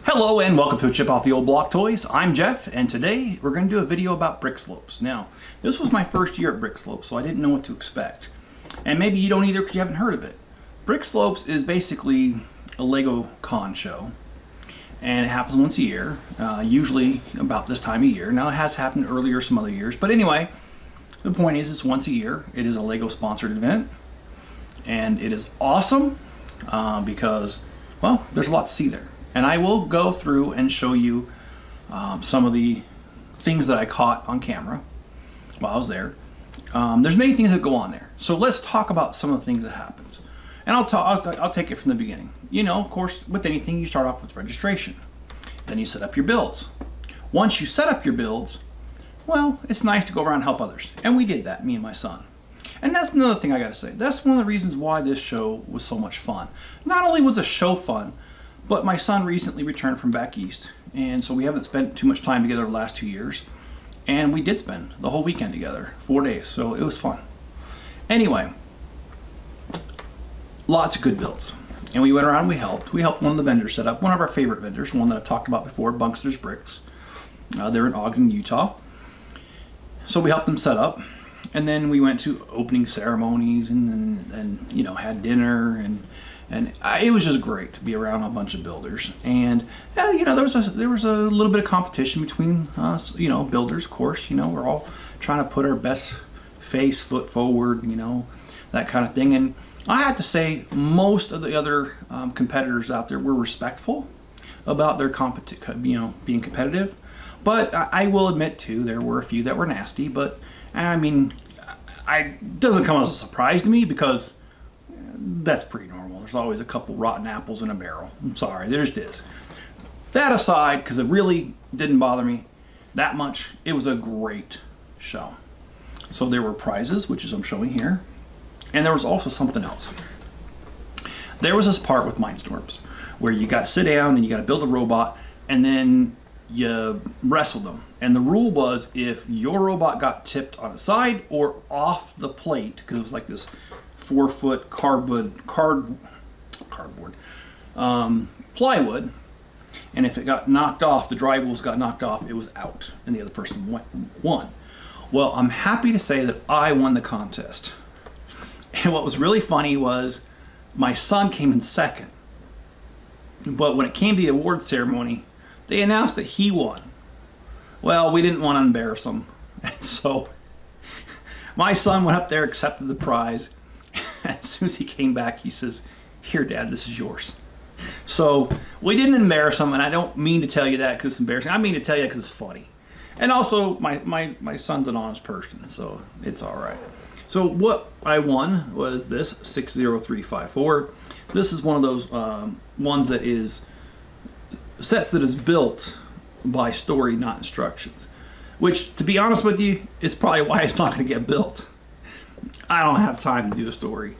Hello and welcome to a Chip Off the Old Block Toys. I'm Jeff, and today we're going to do a video about Brickslopes. Now, this was my first year at Brickslopes, so I didn't know what to expect. And maybe you don't either because you haven't heard of it. Brickslopes is basically a Lego con show, and it happens once a year, usually about this time of year. Now, it has happened earlier some other years, but anyway, the point is it's once a year. It is a Lego sponsored event, and it is awesome because, well, there's a lot to see there. And I will go through and show you some of the things that I caught on camera while I was there. There's many things that go on there. So let's talk about some of the things that happens. And I'll take it from the beginning. You know, of course, with anything, you start off with registration. Then you set up your builds. Once you set up your builds, well, it's nice to go around and help others. And we did that, me and my son. And that's another thing I gotta say. That's one of the reasons why this show was so much fun. Not only was the show fun, but my son recently returned from back east, and so we haven't spent too much time together the last 2 years. And we did spend the whole weekend together, 4 days, so it was fun. Anyway, lots of good builds. And we went around and we helped. We helped one of the vendors set up, one of our favorite vendors, one that I've talked about before, Bunkster's Bricks. They're in Ogden, Utah. So we helped them set up. And then we went to opening ceremonies and you know, had dinner, and it was just great to be around a bunch of builders. And you know, there was a little bit of competition between us, you know, builders. Of course, you know, we're all trying to put our best foot forward, you know, that kind of thing. And I have to say, most of the other competitors out there were respectful about their being competitive. But I will admit too, there were a few that were nasty. But I mean, it doesn't come as a surprise to me because that's pretty normal. There's always a couple rotten apples in a barrel. I'm sorry, there's this. That aside, because it really didn't bother me that much, it was a great show. So there were prizes, which is I'm showing here, and there was also something else. There was this part with Mindstorms where you got to sit down and you got to build a robot, and then you wrestled them. And the rule was if your robot got tipped on its side or off the plate, because it was like this 4-foot plywood, and if it got knocked off, the drywalls got knocked off, it was out, and the other person won. Well, I'm happy to say that I won the contest. And what was really funny was my son came in second, but when it came to the award ceremony, they announced that he won. Well, we didn't want to embarrass him, and so my son went up there, accepted the prize. As soon as he came back, he says, "Here, Dad, this is yours." So we didn't embarrass him, and I don't mean to tell you that because it's embarrassing. I mean to tell you because it's funny. And also, my son's an honest person, so it's all right. So what I won was this 60354. This is one of those ones that is sets that is built by story, not instructions. Which, to be honest with you, is probably why it's not going to get built. I don't have time to do a story.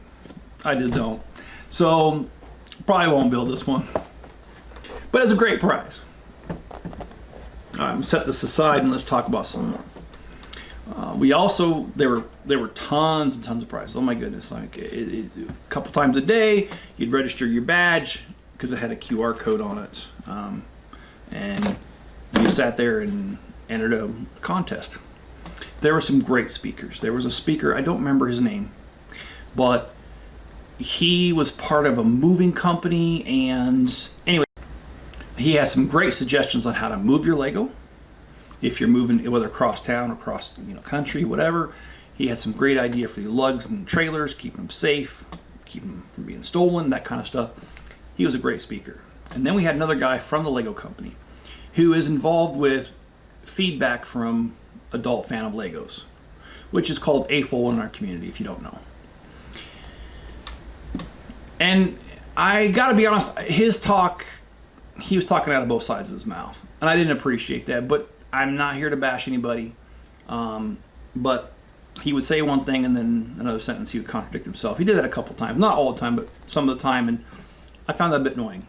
I just don't. So, probably won't build this one. But it's a great prize. Set this aside and let's talk about some more. We also, there were tons and tons of prizes. Oh my goodness. Like a couple times a day, you'd register your badge because it had a QR code on it. And you sat there and entered a contest. There were some great speakers. There was a speaker, I don't remember his name, but he was part of a moving company, and anyway, he has some great suggestions on how to move your Lego. If you're moving, whether across town, across country, whatever, he had some great idea for the lugs and trailers, keeping them safe, keep them from being stolen, that kind of stuff. He was a great speaker. And then we had another guy from the Lego company who is involved with feedback from adult fan of Legos, which is called AFOL in our community, if you don't know. And I gotta be honest, his talk, he was talking out of both sides of his mouth, and I didn't appreciate that. But I'm not here to bash anybody, but he would say one thing and then another sentence he would contradict himself. He did that a couple times, not all the time, but some of the time, and I found that a bit annoying.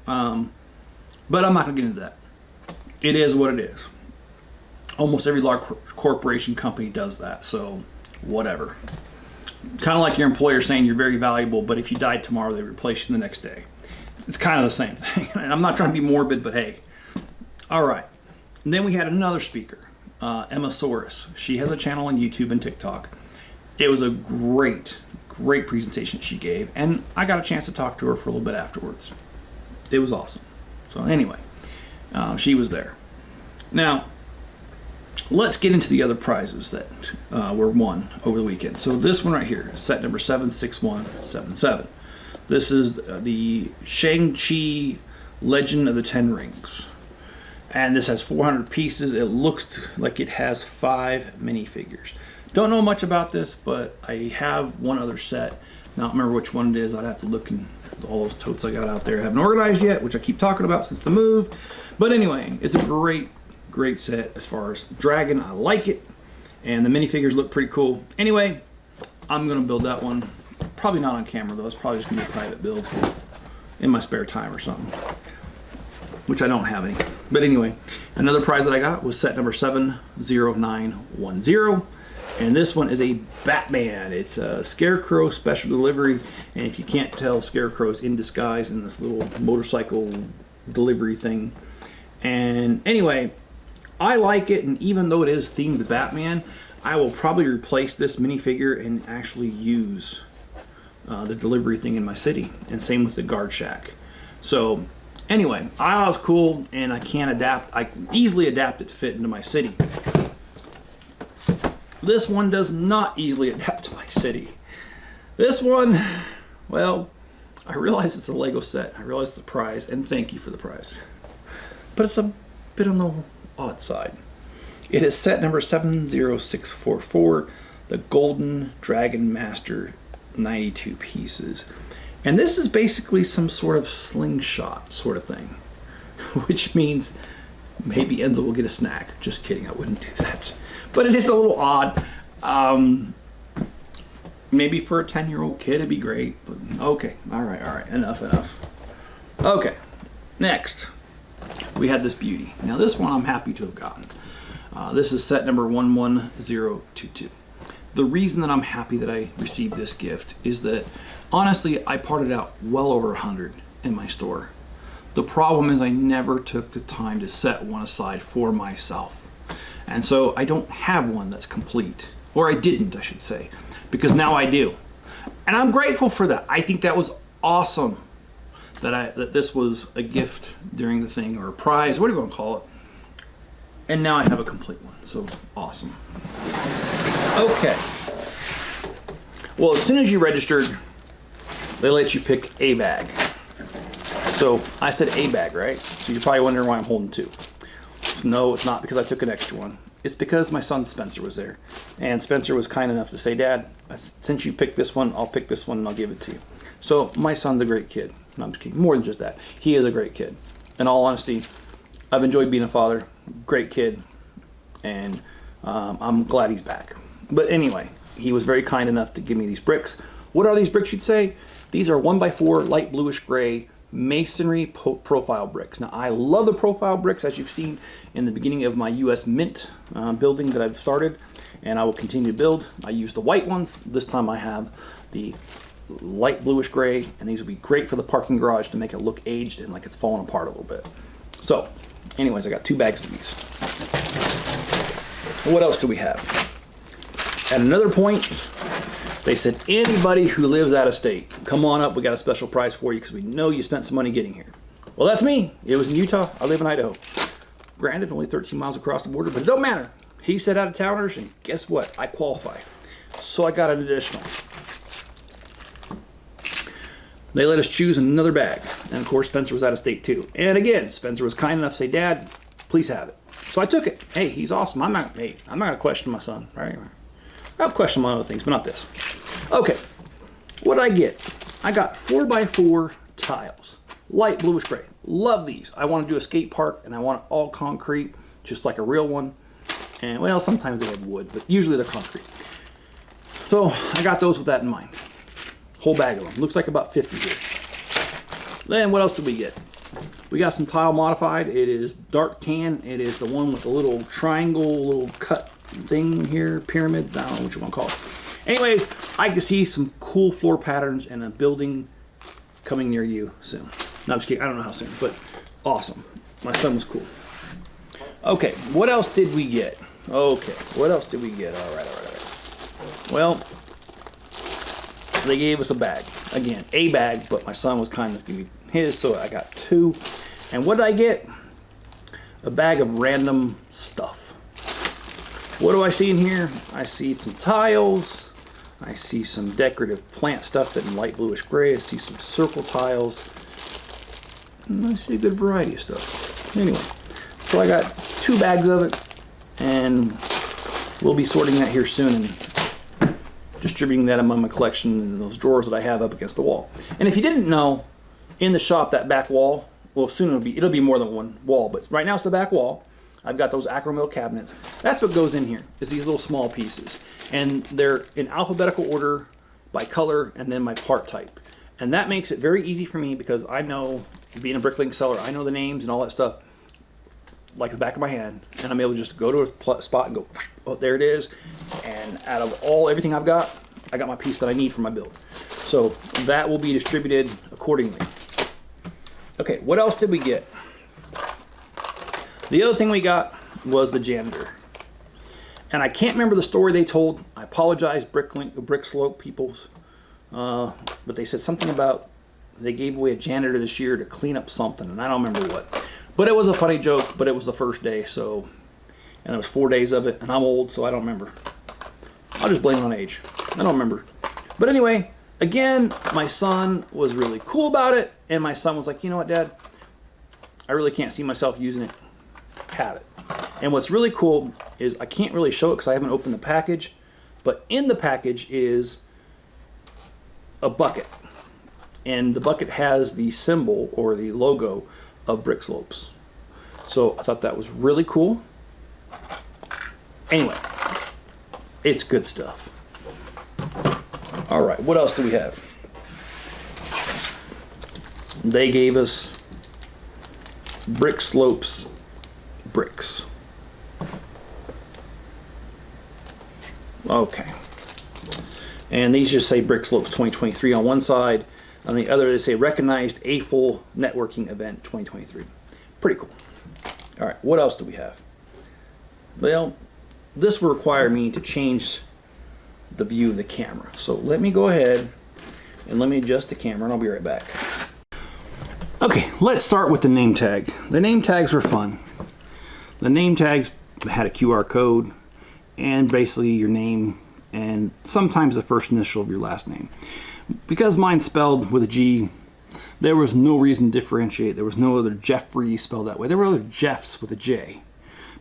But I'm not gonna get into that. It is what it is. Almost every large corporation company does that, so whatever. Kind of like your employer saying you're very valuable, but if you died tomorrow, they replace you the next day. it's kind of the same thing. I'm not trying to be morbid, but hey. All right. And then we had another speaker, Emma Soros. She has a channel on YouTube and TikTok. It was a great presentation she gave, and I got a chance to talk to her for a little bit afterwards. It was awesome. So anyway, she was there. Now, let's get into the other prizes that were won over the weekend. So this one right here, set number 76177. This is the Shang-Chi Legend of the Ten Rings. And this has 400 pieces. It looks like it has 5 minifigures. Don't know much about this, but I have one other set. Now, I don't remember which one it is. I'd have to look in all those totes I got out there. I haven't organized yet, which I keep talking about since the move. But anyway, it's a great set as far as Dragon. I like it. And the minifigures look pretty cool. Anyway, I'm going to build that one. Probably not on camera, though. It's probably just going to be a private build in my spare time or something, which I don't have any. But anyway, another prize that I got was set number 70910. And this one is a Batman. It's a Scarecrow special delivery. And if you can't tell, Scarecrow's in disguise in this little motorcycle delivery thing. And anyway, I like it. And even though it is themed to Batman, I will probably replace this minifigure and actually use the delivery thing in my city. And same with the guard shack. So anyway, I thought it was cool, and I can easily adapt it to fit into my city. This one does not easily adapt to my city. This one, well, I realize it's a Lego set. I realize it's a prize, and thank you for the prize. But it's a bit on the odd side. It is set number 70644, the Golden Dragon Master, 92 pieces. And this is basically some sort of slingshot sort of thing, which means maybe Enzo will get a snack. Just kidding, I wouldn't do that. But it is a little odd. Maybe for a 10-year-old kid it'd be great, but okay, all right, enough. Okay, next, we had this beauty. Now this one I'm happy to have gotten. This is set number 11022. The reason that I'm happy that I received this gift is that, honestly, I parted out well over 100 in my store. The problem is I never took the time to set one aside for myself. And so I don't have one that's complete. Or I didn't, I should say. Because now I do. And I'm grateful for that. I think that was awesome that this was a gift during the thing, or a prize, whatever you want to call it. And now I have a complete one. So awesome. Okay. Well, as soon as you registered, they let you pick a bag. So I said a bag, right? So you're probably wondering why I'm holding 2. No, it's not because I took an extra one. It's because my son Spencer was there. And Spencer was kind enough to say, Dad, since you picked this one, I'll pick this one and I'll give it to you. So my son's a great kid. No, I'm just kidding. More than just that. He is a great kid. In all honesty, I've enjoyed being a father. Great kid. And I'm glad he's back. But anyway, he was very kind enough to give me these bricks. What are these bricks, you'd say? These are 1x4 light bluish gray masonry profile bricks. Now, I love the profile bricks, as you've seen in the beginning of my US Mint building that I've started, and I will continue to build. I use the white ones. This time I have the light bluish gray, and these will be great for the parking garage to make it look aged and like it's falling apart a little bit. So, anyways, I got 2 bags of these. What else do we have? At another point, they said, anybody who lives out of state, come on up, we got a special prize for you because we know you spent some money getting here. Well, that's me. It was in Utah. I live in Idaho. Granted, only 13 miles across the border, but it don't matter. He said out of towners, and guess what? I qualify. So I got an additional. They let us choose another bag. And of course, Spencer was out of state too. And again, Spencer was kind enough to say, Dad, please have it. So I took it. Hey, he's awesome. I'm not gonna question my son, right? I'll question my other things, but not this. Okay, what did I get? I got 4x4 tiles, light bluish gray. Love these. I want to do a skate park, and I want it all concrete, just like a real one. And well, sometimes they have wood, but usually they're concrete. So I got those with that in mind. Whole bag of them. Looks like about 50 here. Then what else did we get? We got some tile modified. It is dark tan. It is the one with the little triangle, little cut thing here, pyramid. I don't know what you want to call it. Anyways, I can see some cool floor patterns and a building coming near you soon. No, I'm just kidding. I don't know how soon, but awesome. My son was cool. Okay, what else did we get? Okay, what else did we get? All right. Well, they gave us a bag. Again, a bag, but my son was kind of giving me his, so I got 2. And what did I get? A bag of random stuff. What do I see in here? I see some tiles. I see some decorative plant stuff that in light bluish gray. I see some circle tiles. And I see a good variety of stuff. Anyway, so I got 2 bags of it, and we'll be sorting that here soon and distributing that among my collection in those drawers that I have up against the wall. And if you didn't know, in the shop, that back wall, well, soon it'll be more than one wall, but right now it's the back wall. I've got those acromill cabinets. That's what goes in here, is these little small pieces. And they're in alphabetical order by color and then my part type. And that makes it very easy for me because I know, being a Bricklink seller, I know the names and all that stuff like the back of my hand. And I'm able to just go to a spot and go, oh, there it is. And out of everything I've got, I got my piece that I need for my build. So that will be distributed accordingly. Okay, what else did we get? The other thing we got was the janitor. And I can't remember the story they told. I apologize, Bricklink, Brickslope peoples. But they said something about they gave away a janitor this year to clean up something, and I don't remember what. But it was a funny joke, but it was the first day, so, and there was 4 days of it, and I'm old, so I don't remember. I'll just blame it on age. I don't remember. But anyway, again, my son was really cool about it, and my son was like, you know what, Dad? I really can't see myself using it. Have it. And what's really cool is I can't really show it because I haven't opened the package, but in the package is a bucket, and the bucket has the symbol or the logo of Brickslopes. So I thought that was really cool. Anyway, it's good stuff. All right, what else do we have? They gave us Brickslopes bricks. Okay. And these just say Brickslopes 2023 on one side. On the other, they say recognized AFUL networking event 2023. Pretty cool. All right, what else do we have? Well, this will require me to change the view of the camera. So let me go ahead and let me adjust the camera and I'll be right back. Okay, let's start with the name tag. The name tags were fun. The name tags had a QR code and basically your name and sometimes the first initial of your last name. Because mine's spelled with a G, there was no reason to differentiate. There was no other Jeffrey spelled that way. There were other Jeffs with a J.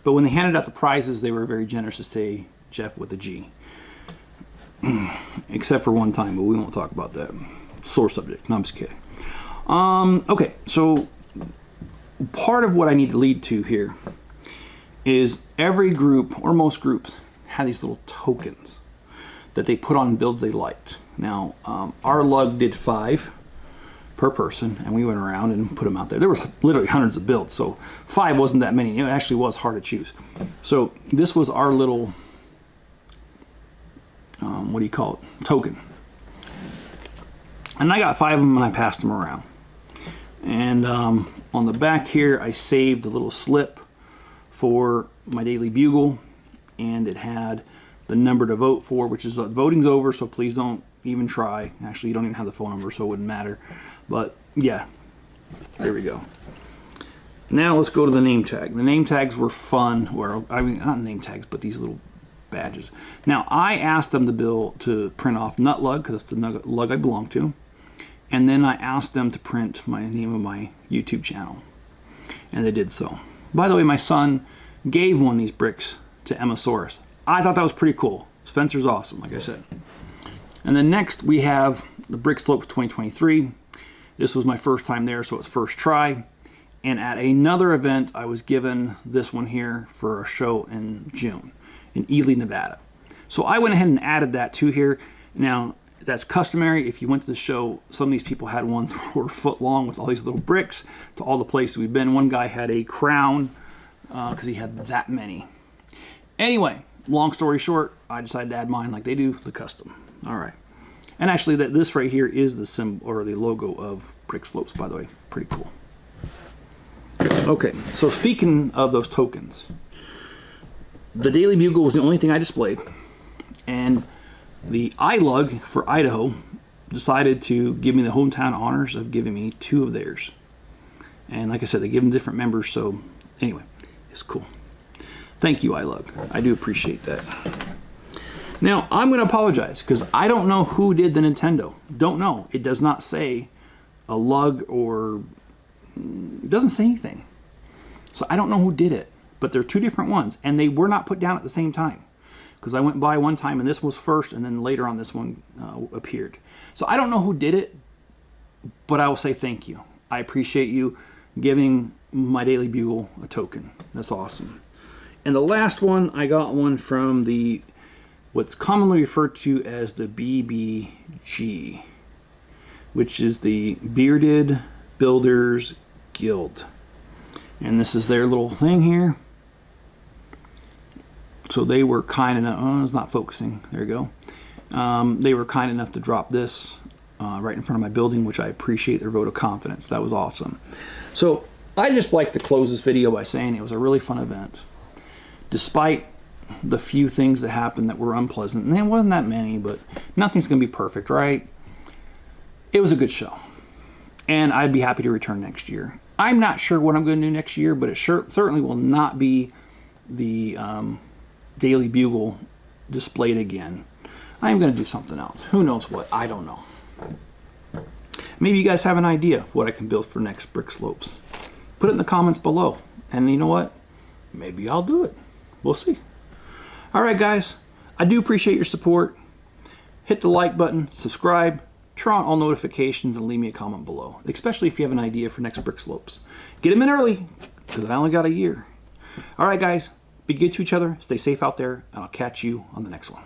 But when they handed out the prizes, they were very generous to say Jeff with a G. Except for one time, but we won't talk about that. Sore subject. No, I'm just kidding. Okay, so part of what I need to lead to here is every group, or most groups, had these little tokens that they put on builds they liked. Now, our lug did 5 per person, and we went around and put them out there. There was literally hundreds of builds, so 5 wasn't that many. It actually was hard to choose. So this was our little, what do you call it, token. And I got 5 of them and I passed them around. And on the back here, I saved a little slip for my daily bugle, and it had the number to vote for, which is voting's over, so please don't even try. Actually, you don't even have the phone number, so it wouldn't matter. But yeah, there we go. Now let's go to the name tag. The name tags were fun, or I mean, not name tags, but these little badges. Now I asked them to print off NUT-LUG, because it's the lug I belong to, and then I asked them to print my name of my YouTube channel, and they did so. By the way, my son gave one of these bricks to Emmasaurus. I thought that was pretty cool. Spencer's awesome, like I said. And then next we have the Brickslopes 2023. This was my first time there, so it's first try. And at another event, I was given this one here for a show in June in Ely, Nevada. So I went ahead and added that to here. Now, that's customary. If you went to the show, some of these people had ones that were a foot long with all these little bricks to all the places we've been. One guy had a crown because he had that many. Anyway, long story short, I decided to add mine like they do, the custom. All right. And actually, this right here is the symbol or the logo of Brickslopes, by the way. Pretty cool. Okay, so speaking of those tokens, the Daily Bugle was the only thing I displayed, and the NUT-LUG for Idaho decided to give me the hometown honors of giving me 2 of theirs. And like I said, they give them different members, so anyway, it's cool. Thank you, NUT-LUG. I do appreciate that. Now, I'm going to apologize because I don't know who did the Nintendo. Don't know. It does not say a lug or it doesn't say anything. So I don't know who did it, but they're 2 different ones, and they were not put down at the same time. Because I went by one time and this was first, and then later on this one appeared. So I don't know who did it, but I will say thank you. I appreciate you giving my Daily Bugle a token. That's awesome. And the last one, I got one from the what's commonly referred to as the BBG, which is the Bearded Builders Guild. And this is their little thing here. So they were kind enough, oh, it's not focusing, there you go. They were kind enough to drop this right in front of my building, which I appreciate their vote of confidence. That was awesome. So I just like to close this video by saying it was a really fun event. Despite the few things that happened that were unpleasant, and there wasn't that many, but nothing's going to be perfect, right? It was a good show. And I'd be happy to return next year. I'm not sure what I'm going to do next year, but it certainly will not be the Daily Bugle displayed again. I'm going to do something else. Who knows what? I don't know. Maybe you guys have an idea of what I can build for next Brickslopes. Put it in the comments below. And you know what? Maybe I'll do it. We'll see. Alright guys, I do appreciate your support. Hit the like button, subscribe, turn on all notifications, and leave me a comment below. Especially if you have an idea for next Brickslopes. Get them in early, because I only got a year. Alright guys, be good to each other, stay safe out there, and I'll catch you on the next one.